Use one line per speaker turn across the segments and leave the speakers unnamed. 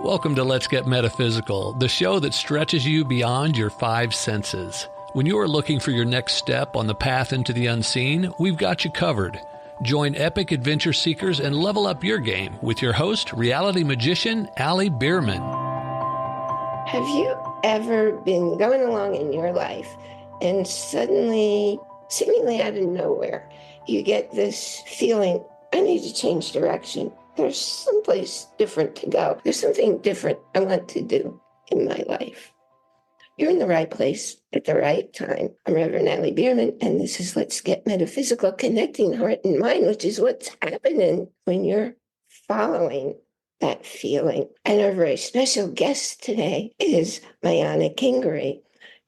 Welcome to Let's Get Metaphysical, the show that stretches you beyond your five senses. When you are looking for your next step on the path into the unseen, we've got you covered. Join epic adventure seekers and level up your game with your host, reality magician Allie Bierman.
Have you ever been going along in your life and suddenly, seemingly out of nowhere, you get this feeling, I need to change direction. There's someplace different to go. There's something different I want to do in my life. You're in the right place at the right time. I'm Reverend Allie Bierman, and this is Let's Get Metaphysical, connecting heart and mind, which is what's happening when you're following that feeling. And our very special guest today is Mayana Kingery.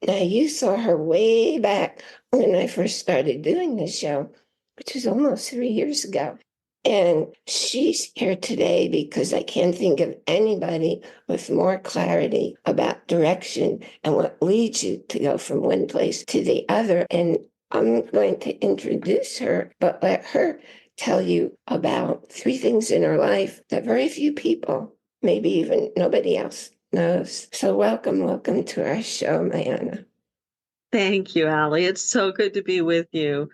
Now, you saw her way back when I first started doing this show, which was almost 3 years ago. And she's here today because I can't think of anybody with more clarity about direction and what leads you to go from one place to the other. And I'm going to introduce her, but let her tell you about 3 things in her life that very few people, maybe even nobody else, knows. So welcome to our show, Mayana.
Thank you, Allie. It's so good to be with you.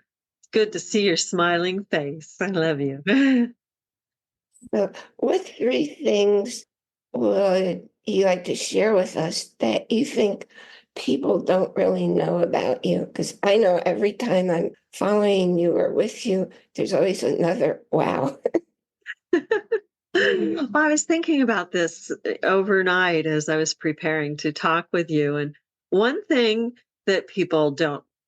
Good to see your smiling face. I love you.
So what 3 things would you like to share with us that you think people don't really know about you? Because I know every time I'm following you or with you, there's always another wow.
Well, I was thinking about this overnight as I was preparing to talk with you. And one thing that people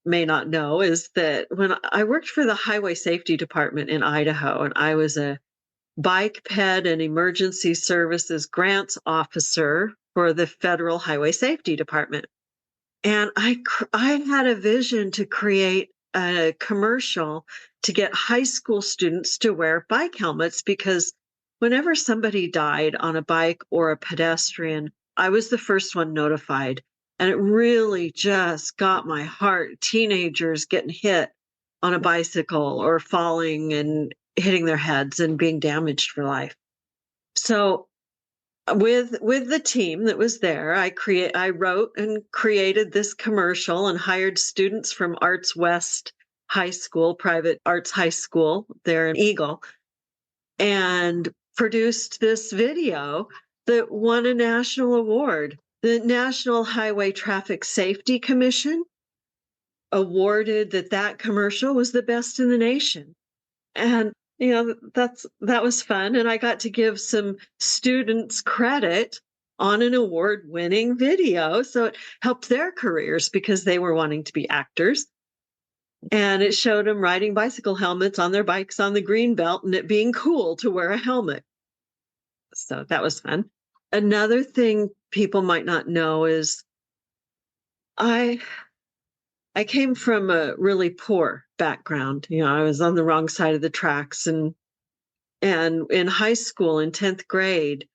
may not know is that when I worked for the Highway Safety Department in Idaho, and I was a bike ped and emergency services grants officer for the Federal Highway Safety Department. And I had a vision to create a commercial to get high school students to wear bike helmets, because whenever somebody died on a bike or a pedestrian, I was the first one notified. And it really just got my heart. Teenagers getting hit on a bicycle or falling and hitting their heads and being damaged for life. So with the team that was there, I wrote and created this commercial and hired students from Arts West High School, private arts high school there in Eagle, and produced this video that won a national award. The National Highway Traffic Safety Commission awarded that commercial was the best in the nation. And, that was fun. And I got to give some students credit on an award-winning video. So it helped their careers because they were wanting to be actors. And it showed them riding bicycle helmets on their bikes on the green belt and it being cool to wear a helmet. So that was fun. Another thing people might not know is I came from a really poor background. I was on the wrong side of the tracks, and in high school, in 10th grade,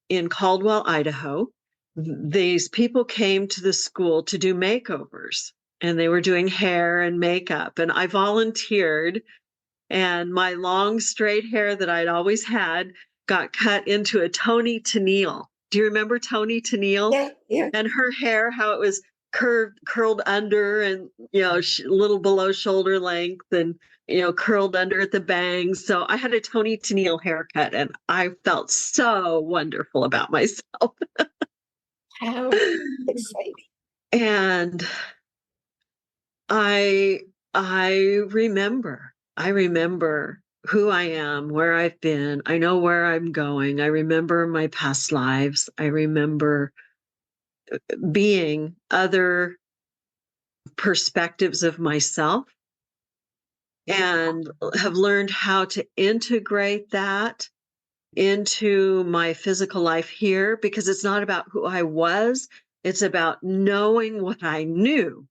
in Caldwell, Idaho, these people came to the school to do makeovers, and they were doing hair and makeup, and I volunteered, and my long straight hair that I'd always had got cut into a Tony Tennille. Do you remember Tony Tennille?
Yeah.
And her hair, how it was curled under and, a little below shoulder length and, curled under at the bangs. So I had a Tony Tennille haircut and I felt so wonderful about myself.
How exciting.
And I remember who I am, where I've been. I know where I'm going. I remember my past lives. I remember being other perspectives of myself, and have learned how to integrate that into my physical life here, because it's not about who I was. It's about knowing what I knew.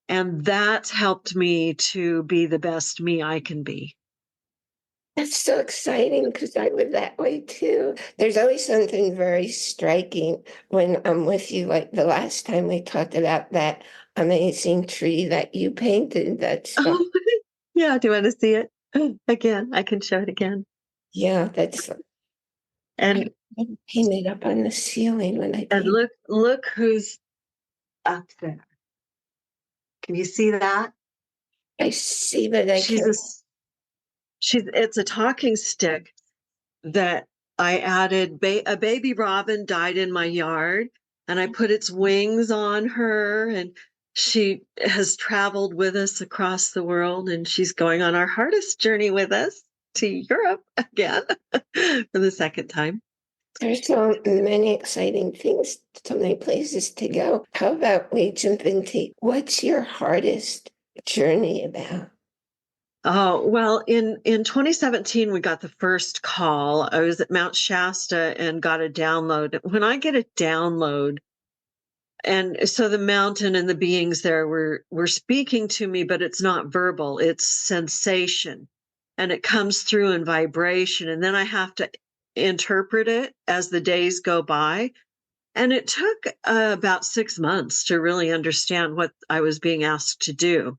And that's helped me to be the best me I can be.
That's so exciting because I live that way too. There's always something very striking when I'm with you. Like the last time we talked about that amazing tree that you painted.
Yeah. Do you want to see it again? I can show it again.
Yeah, that's.
And
Painted up on the ceiling when I
And
paint.
look who's up there. Can you see that?
I see, but I
She's a
can't.
it's a talking stick that I added. A baby robin died in my yard, and I put its wings on her, and she has traveled with us across the world, and she's going on our hardest journey with us to Europe again for the second time.
There's so many exciting things, so many places to go. How about we jump into what's your hardest journey about?
Oh, well, in 2017, we got the first call. I was at Mount Shasta and got a download. When I get a download, and so the mountain and the beings there were speaking to me, but it's not verbal, it's sensation. And it comes through in vibration. And then I have to interpret it as the days go by. And it took about 6 months to really understand what I was being asked to do.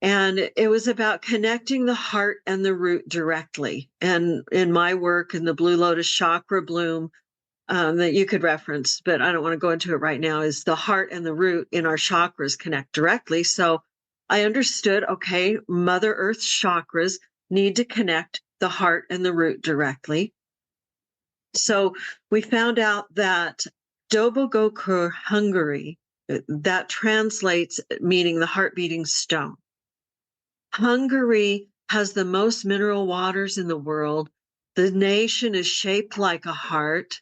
And it was about connecting the heart and the root directly. And in my work in the Blue Lotus chakra bloom, that you could reference, but I don't want to go into it right now, is the heart and the root in our chakras connect directly. So I understood, okay, Mother Earth's chakras need to connect the heart and the root directly. So we found out that Dobogokur, Hungary, that translates meaning the heart beating stone. Hungary has the most mineral waters in the world. The nation is shaped like a heart.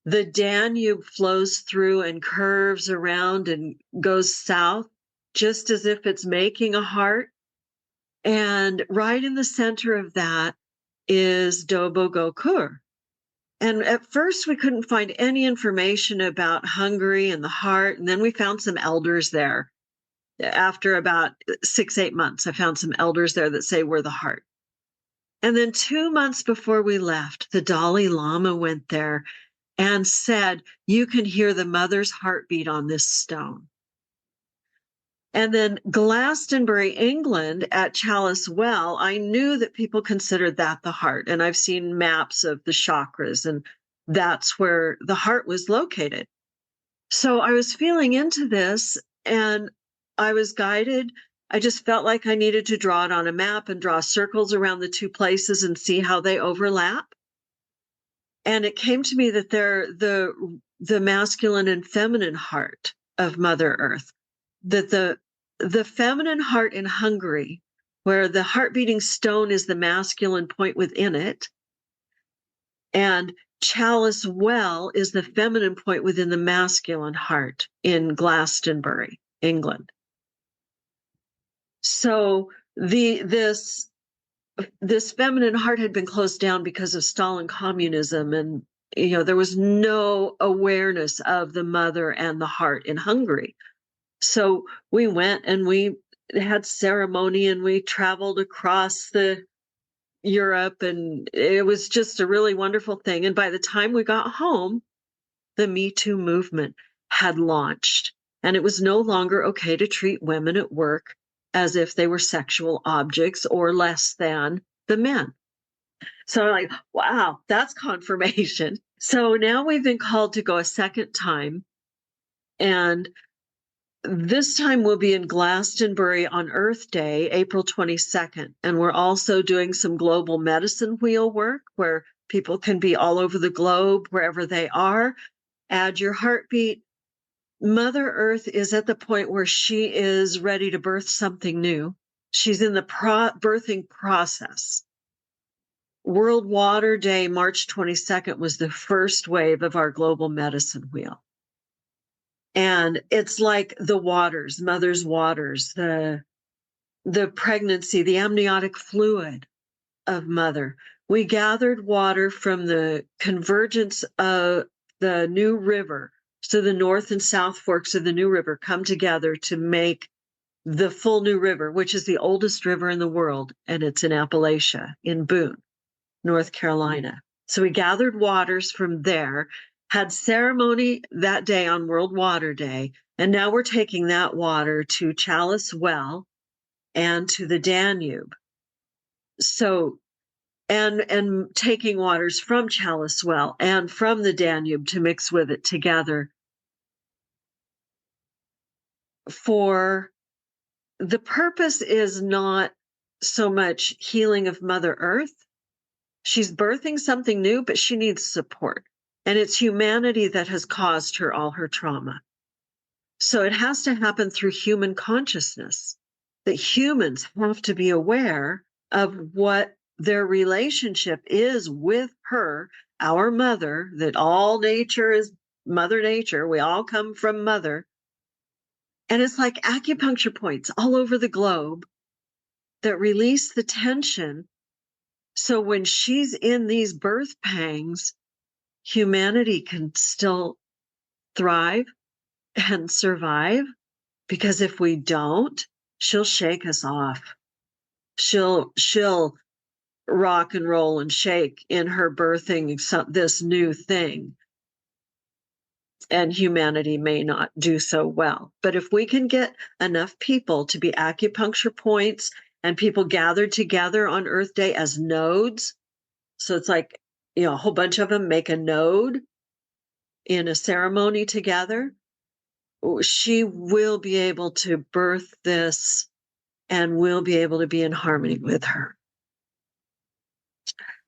The Danube flows through and curves around and goes south, just as if it's making a heart. And right in the center of that is Dobogokur. And at first, we couldn't find any information about Hungary and the heart. And then we found some elders there. After about 6-8 months, I found some elders there that say we're the heart. And then 2 months before we left, the Dalai Lama went there and said, you can hear the mother's heartbeat on this stone. And then Glastonbury, England, at Chalice Well, I knew that people considered that the heart. And I've seen maps of the chakras, and that's where the heart was located. So I was feeling into this, and I was guided. I just felt like I needed to draw it on a map and draw circles around the two places and see how they overlap. And it came to me that they're the masculine and feminine heart of Mother Earth, that the feminine heart in Hungary, where the heart beating stone is the masculine point within it, and Chalice Well is the feminine point within the masculine heart in Glastonbury, England. So this feminine heart had been closed down because of Stalin communism, and there was no awareness of the mother and the heart in Hungary. So we went and we had ceremony, and we traveled across Europe, and it was just a really wonderful thing. And by the time we got home, the Me Too movement had launched, and it was no longer okay to treat women at work as if they were sexual objects or less than the men. So I'm like, wow, that's confirmation. So now we've been called to go a second time. And this time we'll be in Glastonbury on Earth Day, April 22nd. And we're also doing some global medicine wheel work where people can be all over the globe, wherever they are. Add your heartbeat. Mother Earth is at the point where she is ready to birth something new. She's in the birthing process. World Water Day, March 22nd, was the first wave of our global medicine wheel. And it's like the waters, mother's waters, the pregnancy, the amniotic fluid of mother. We gathered water from the convergence of the New River. So the north and south forks of the New River come together to make the full New River, which is the oldest river in the world. And it's in Appalachia, in Boone, North Carolina. So we gathered waters from there, had ceremony that day on World Water Day. And now we're taking that water to Chalice Well and to the Danube. So and taking waters from Chalice Well and from the Danube to mix with it together. For the purpose is not so much healing of Mother Earth. She's birthing something new, but she needs support. And it's humanity that has caused her all her trauma. So it has to happen through human consciousness, that humans have to be aware of what their relationship is with her, our mother, that all nature is Mother Nature. We all come from Mother. And it's like acupuncture points all over the globe that release the tension. So when she's in these birth pangs, humanity can still thrive and survive. Because if we don't, she'll shake us off. She'll rock and roll and shake in her birthing this new thing. And humanity may not do so well. But if we can get enough people to be acupuncture points and people gathered together on Earth Day as nodes, so it's like, a whole bunch of them make a node in a ceremony together, she will be able to birth this and we'll be able to be in harmony with her.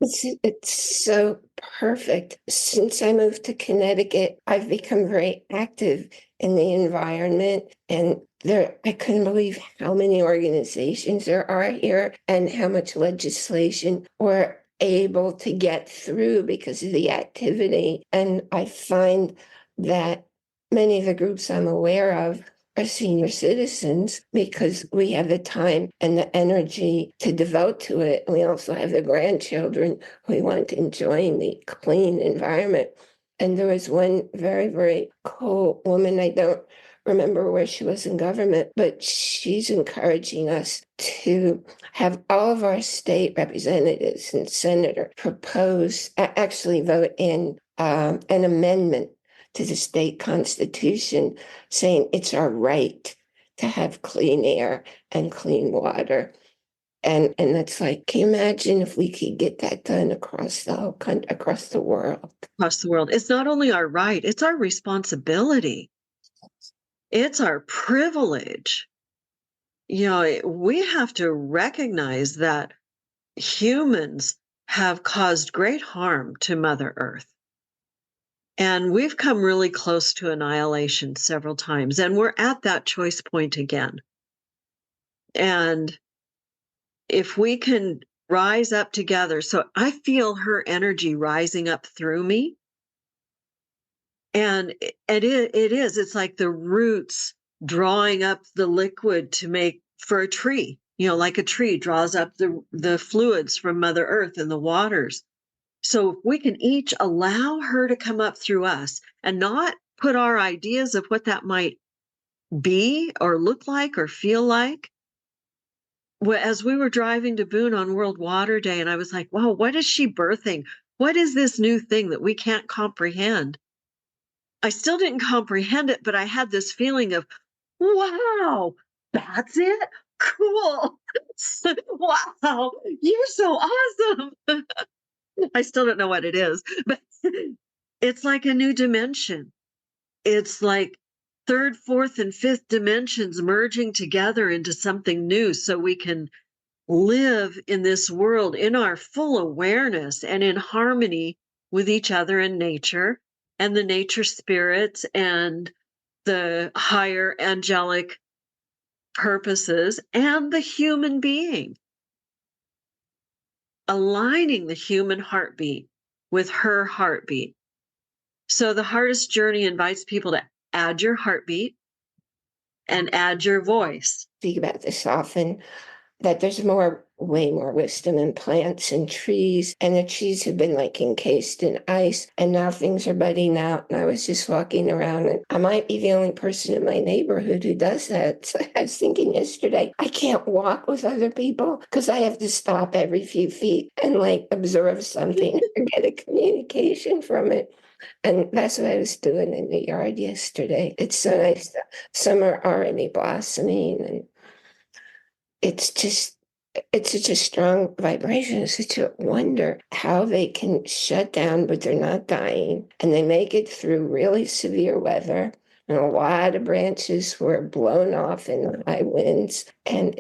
It's so perfect. Since I moved to Connecticut, I've become very active in the environment, and I couldn't believe how many organizations there are here and how much legislation we're able to get through because of the activity. And I find that many of the groups I'm aware of are senior citizens because we have the time and the energy to devote to it. We also have the grandchildren who want to enjoy the clean environment. And there was one very, very cool woman. I don't remember where she was in government, but she's encouraging us to have all of our state representatives and senators actually vote in an amendment to the state constitution saying it's our right to have clean air and clean water. And that's like, can you imagine if we could get that done across the whole country, across the world?
Across the world. It's not only our right, it's our responsibility. It's our privilege. We have to recognize that humans have caused great harm to Mother Earth. And we've come really close to annihilation several times. And we're at that choice point again. And if we can rise up together, so I feel her energy rising up through me. And it's like the roots drawing up the liquid to make for a tree, like a tree draws up the fluids from Mother Earth and the waters. So if we can each allow her to come up through us and not put our ideas of what that might be or look like or feel like. As we were driving to Boone on World Water Day, and I was like, wow, what is she birthing? What is this new thing that we can't comprehend? I still didn't comprehend it, but I had this feeling of, wow, that's it? Cool. Wow, you're so awesome. I still don't know what it is, but it's like a new dimension. It's like third, fourth, and fifth dimensions merging together into something new so we can live in this world in our full awareness and in harmony with each other and nature and the nature spirits and the higher angelic purposes and the human being. Aligning the human heartbeat with her heartbeat. So the Hardest Journey invites people to add your heartbeat and add your voice.
Speak about this often, that there's way more wisdom in plants and trees, and the trees have been like encased in ice, and now things are budding out. And I was just walking around, and I might be the only person in my neighborhood who does that. So I was thinking yesterday, I can't walk with other people because I have to stop every few feet and like observe something or get a communication from it. And that's what I was doing in the yard yesterday. It's so nice. Some are already blossoming, and it's just it's such a strong vibration. It's such a wonder how they can shut down, but they're not dying. And they make it through really severe weather. And a lot of branches were blown off in high winds. And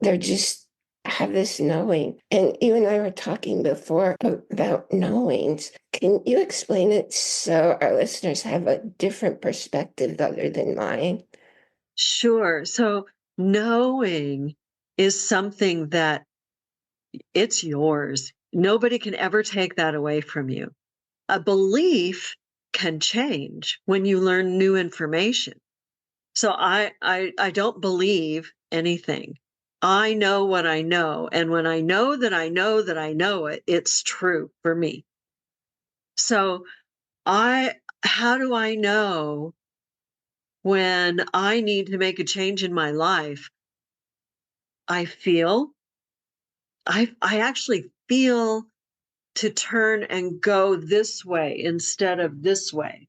they're just have this knowing. And you and I were talking before about knowings. Can you explain it so our listeners have a different perspective other than mine?
Sure. So knowing is something that it's yours. Nobody can ever take that away from you. A belief can change when you learn new information. So I don't believe anything. I know what I know. And when I know that I know that I know it, it's true for me. So how do I know when I need to make a change in my life? I feel, I actually feel to turn and go this way instead of this way,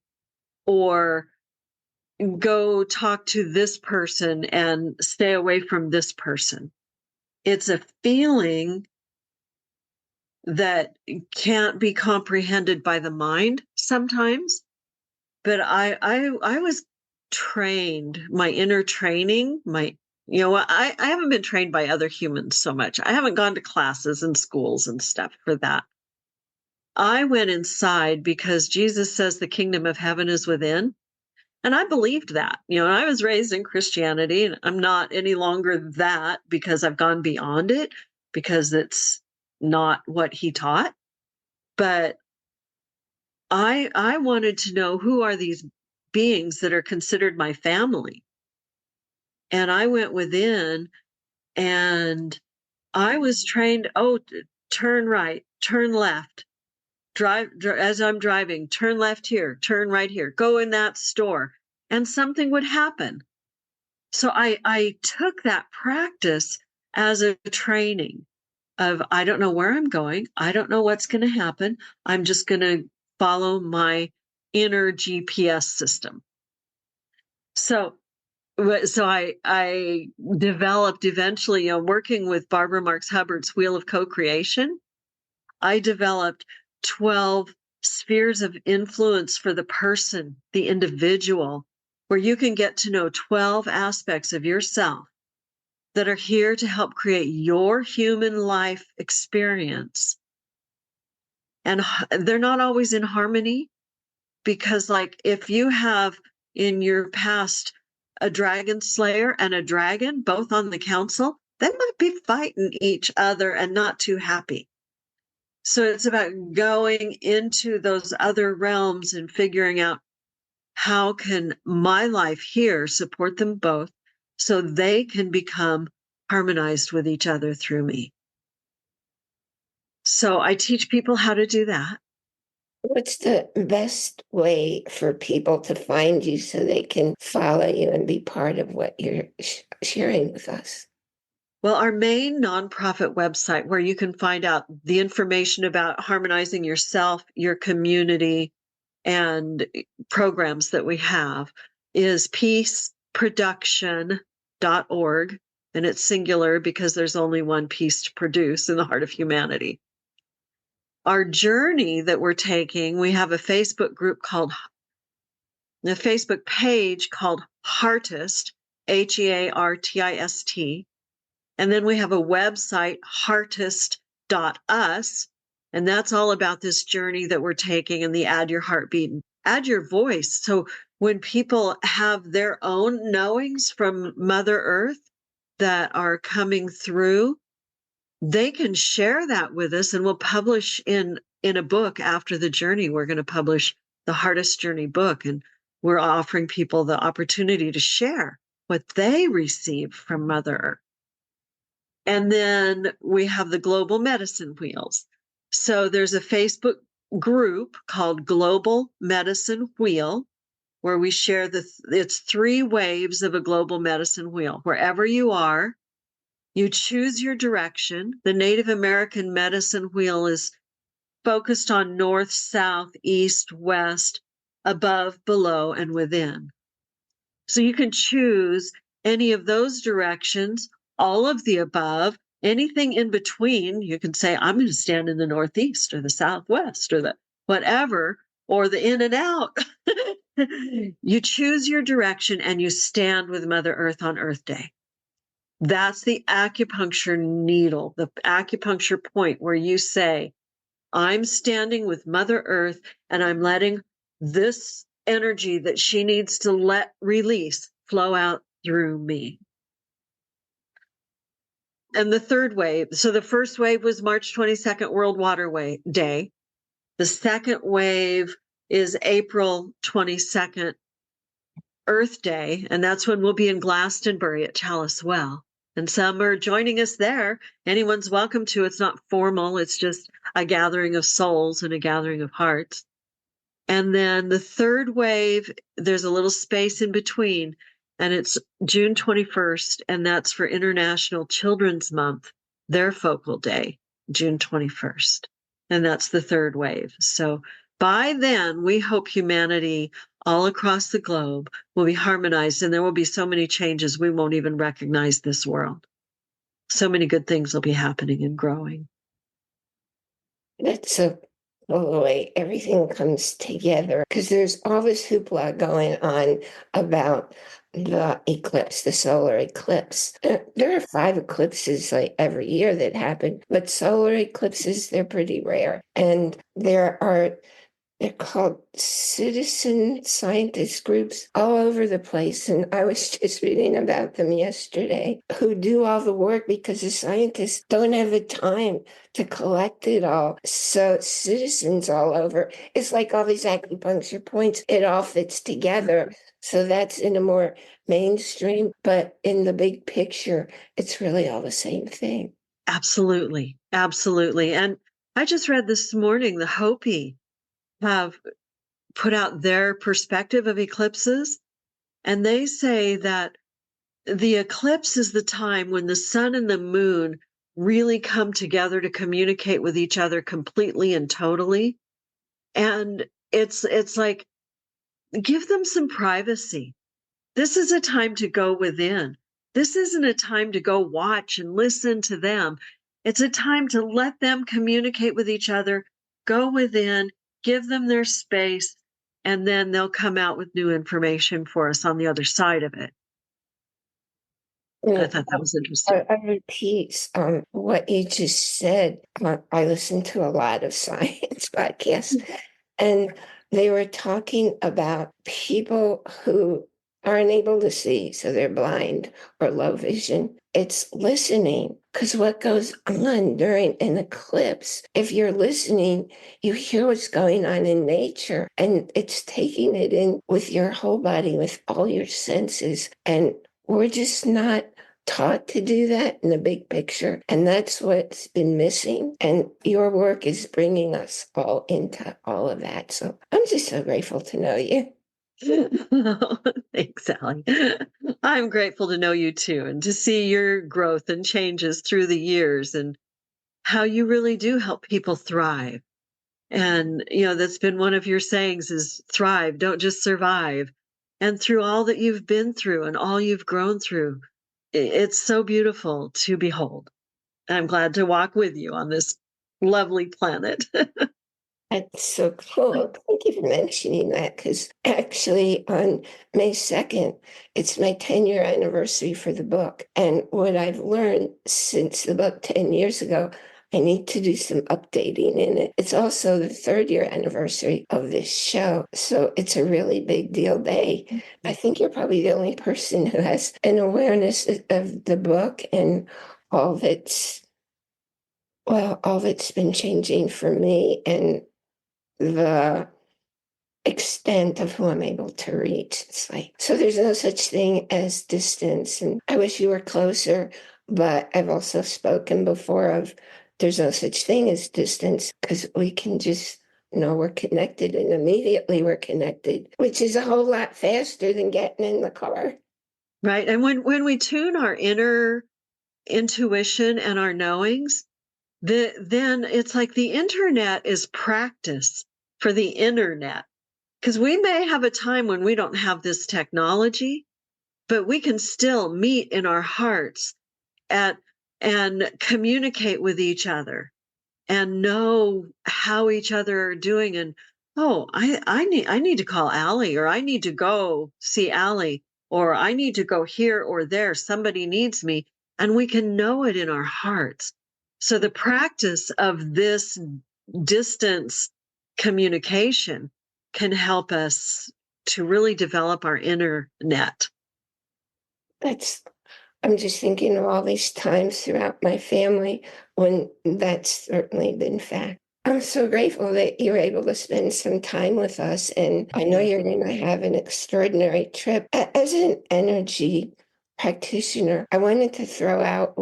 or go talk to this person and stay away from this person. It's a feeling that can't be comprehended by the mind sometimes. But I was trained, my inner training, I haven't been trained by other humans so much. I haven't gone to classes and schools and stuff for that. I went inside because Jesus says the kingdom of heaven is within. And I believed that. I was raised in Christianity, and I'm not any longer that because I've gone beyond it, because it's not what he taught. But I wanted to know, who are these beings that are considered my family? And I went within, and I was trained, turn right, turn left, drive as I'm driving, turn left here, turn right here, go in that store, and something would happen. So I took that practice as a training of, I don't know where I'm going. I don't know what's going to happen. I'm just going to follow my inner GPS system. So I developed eventually, working with Barbara Marx Hubbard's Wheel of Co-Creation, I developed 12 spheres of influence for the person, the individual, where you can get to know 12 aspects of yourself that are here to help create your human life experience. And they're not always in harmony, because, like, if you have in your past a dragon slayer and a dragon both on the council, they might be fighting each other and not too happy. So it's about going into those other realms and figuring out, how can my life here support them both so they can become harmonized with each other through me. So I teach people how to do that.
What's the best way for people to find you so they can follow you and be part of what you're sharing with us?
Well, our main nonprofit website, where you can find out the information about harmonizing yourself, your community, and programs that we have, is peaceproduction.org. And it's singular because there's only one piece to produce in the heart of humanity. Our journey that we're taking, we have a Facebook page called Heartist, HEARTIST. And then we have a website, heartist.us. And that's all about this journey that we're taking, and the add your heartbeat and add your voice. So when people have their own knowings from Mother Earth that are coming through, they can share that with us, and we'll publish in a book after the journey. We're going to publish the Heartist Journey book, and we're offering people the opportunity to share what they receive from Mother Earth. And then we have the Global Medicine Wheels. So there's a Facebook group called Global Medicine Wheel, where we share it's 3 waves of a global medicine wheel. Wherever you are, you choose your direction. The Native American medicine wheel is focused on north, south, east, west, above, below, and within. So you can choose any of those directions, all of the above. Anything in between, you can say, I'm going to stand in the Northeast or the Southwest or the whatever, or the in and out. You choose your direction and you stand with Mother Earth on Earth Day. That's the acupuncture needle, the acupuncture point where you say, I'm standing with Mother Earth and I'm letting this energy that she needs to let release flow out through me. And the third wave, so the first wave was March 22nd, World Water Day. The second wave is April 22nd, Earth Day, and that's when we'll be in Glastonbury at Chalice Well. And some are joining us there. Anyone's welcome to. It's not formal. It's just a gathering of souls and a gathering of hearts. And then the third wave, there's a little space in between, and it's June 21st, and that's for International Children's Month, their focal day, June 21st. And that's the third wave. So by then, we hope humanity all across the globe will be harmonized, and there will be so many changes we won't even recognize this world. So many good things will be happening and growing.
That's so cool the way everything comes together, because there's all this hoopla going on about the eclipse, the solar eclipse. There are 5 eclipses like every year that happen, but solar eclipses, they're pretty rare. And they're called citizen scientist groups all over the place. And I was just reading about them yesterday, who do all the work because the scientists don't have the time to collect it all. So citizens all over, it's like all these acupuncture points, it all fits together. So that's in a more mainstream, but in the big picture, it's really all the same thing.
Absolutely. Absolutely. And I just read this morning, the Hopi have put out their perspective of eclipses, and they say that the eclipse is the time when the sun and the moon really come together to communicate with each other completely and totally. And it's like, give them some privacy. This is a time to go within. This isn't a time to go watch and listen to them. It's a time to let them communicate with each other, go within, give them their space, and then they'll come out with new information for us on the other side of it. I thought that was interesting.
I repeat what you just said. I listen to a lot of science podcasts, and they were talking about people who aren't able to see, so they're blind or low vision. It's listening, because what goes on during an eclipse, if you're listening, you hear what's going on in nature, and it's taking it in with your whole body, with all your senses. And we're just not taught to do that in the big picture. And that's what's been missing. And your work is bringing us all into all of that. So I'm just so grateful to know you.
Thanks, Sally. I'm grateful to know you too, and to see your growth and changes through the years and how you really do help people thrive. And, that's been one of your sayings is thrive, don't just survive. And through all that you've been through and all you've grown through, it's so beautiful to behold. I'm glad to walk with you on this lovely planet.
That's so cool. Thank you for mentioning that, because actually on May 2nd, it's my 10-year anniversary for the book. And what I've learned since the book 10 years ago, I need to do some updating in it. It's also the 3rd-year anniversary of this show. So it's a really big deal day. I think you're probably the only person who has an awareness of the book and all that's been changing for me, and the extent of who I'm able to reach. It's like, so there's no such thing as distance. And I wish you were closer, but I've also spoken before of there's no such thing as distance, because we can just know we're connected, and immediately we're connected, which is a whole lot faster than getting in the car.
Right. And when we tune our inner intuition and our knowings, then it's like the internet is practice for the internet. Because we may have a time when we don't have this technology, but we can still meet in our hearts at and communicate with each other and know how each other are doing. And, oh, I need to call Allie, or I need to go see Allie, or I need to go here or there. Somebody needs me. And we can know it in our hearts. So the practice of this distance communication can help us to really develop our inner net.
I'm just thinking of all these times throughout my family when that's certainly been fact. I'm so grateful that you're able to spend some time with us. And I know you're going to have an extraordinary trip. As an energy practitioner, I wanted to throw out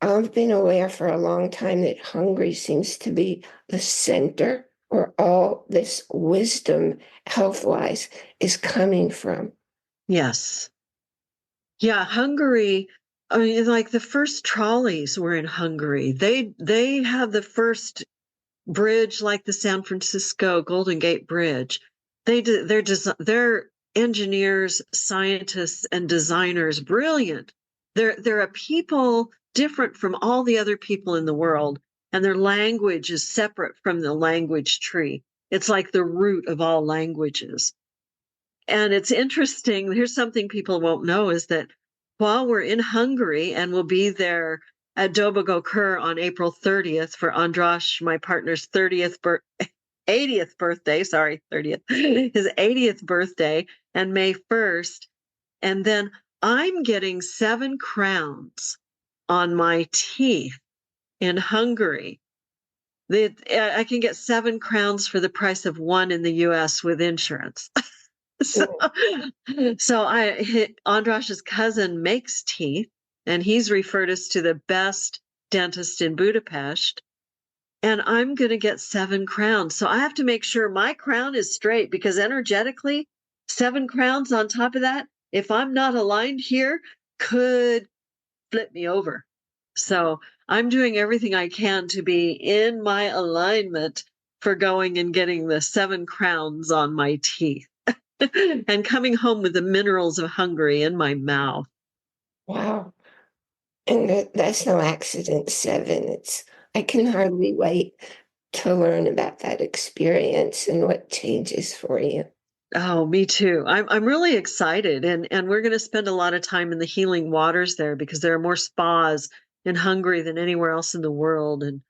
I've been aware for a long time that Hungary seems to be the center where all this wisdom, health-wise, is coming from.
Yes. Yeah, Hungary, I mean, like the first trolleys were in Hungary. They have the first bridge, like the San Francisco Golden Gate Bridge. They're engineers, scientists, and designers, brilliant. They're a people different from all the other people in the world, and their language is separate from the language tree. It's like the root of all languages. And it's interesting. Here's something people won't know is that while we're in Hungary, and we'll be there at Dobogo Kur on April 30th for Andras, my partner's 80th birthday, sorry, 30th, his 80th birthday, and May 1st. And then I'm getting 7 crowns on my teeth in Hungary. I can get 7 crowns for the price of 1 in the US with insurance. So Andras's cousin makes teeth, and he's referred us to the best dentist in Budapest. And I'm going to get 7 crowns. So I have to make sure my crown is straight, because energetically, 7 crowns on top of that, if I'm not aligned here, could flip me over. So I'm doing everything I can to be in my alignment for going and getting the 7 crowns on my teeth. And coming home with the minerals of Hungary in my mouth.
Wow. And that's no accident, 7. I can hardly wait to learn about that experience and what changes for you.
Oh, me too. I'm really excited. And we're going to spend a lot of time in the healing waters there, because there are more spas in Hungary than anywhere else in the world. And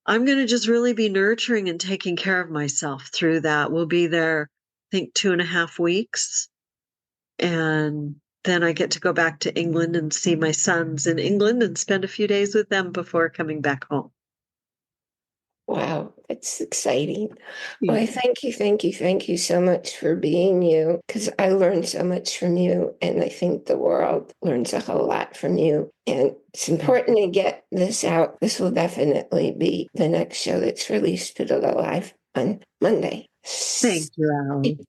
I'm going to just really be nurturing and taking care of myself through that. We'll be there, I think, 2.5 weeks. And then I get to go back to England and see my sons in England and spend a few days with them before coming back home.
Wow, that's exciting. Well, I thank you so much for being you, because I learned so much from you, and I think the world learns a whole lot from you. And it's important to get this out. This will definitely be the next show that's released. It'll go live on Monday.
Thank you, Allie.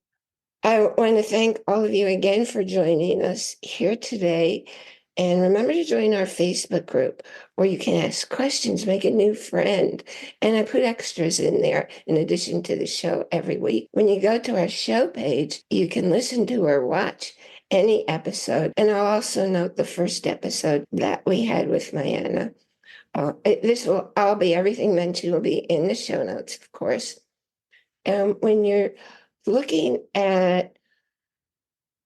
I want to thank all of you again for joining us here today. And remember to join our Facebook group, where you can ask questions, make a new friend. And I put extras in there in addition to the show every week. When you go to our show page, you can listen to or watch any episode. And I'll also note the first episode that we had with Mayana. Everything mentioned will be in the show notes, of course. When you're looking at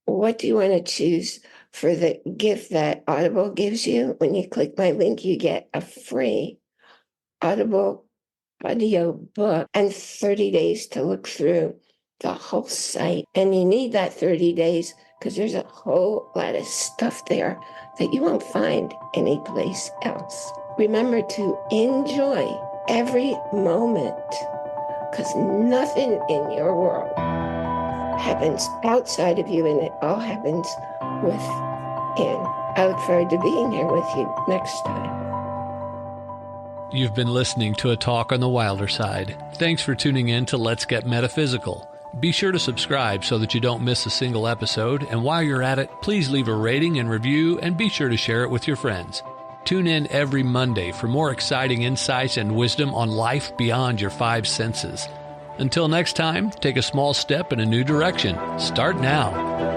what do you want to choose for the gift that Audible gives you, when you click my link, you get a free Audible audio book and 30 days to look through the whole site. And you need that 30 days because there's a whole lot of stuff there that you won't find anyplace else. Remember to enjoy every moment, because nothing in your world happens outside of you, and it all happens within. I look forward to being here with you next time.
You've been listening to a talk on the wilder side. Thanks for tuning in to Let's Get Metaphysical. Be sure to subscribe so that you don't miss a single episode, and while you're at it, please leave a rating and review, and be sure to share it with your friends. Tune in every Monday for more exciting insights and wisdom on life beyond your 5 senses. Until next time, take a small step in a new direction. Start now.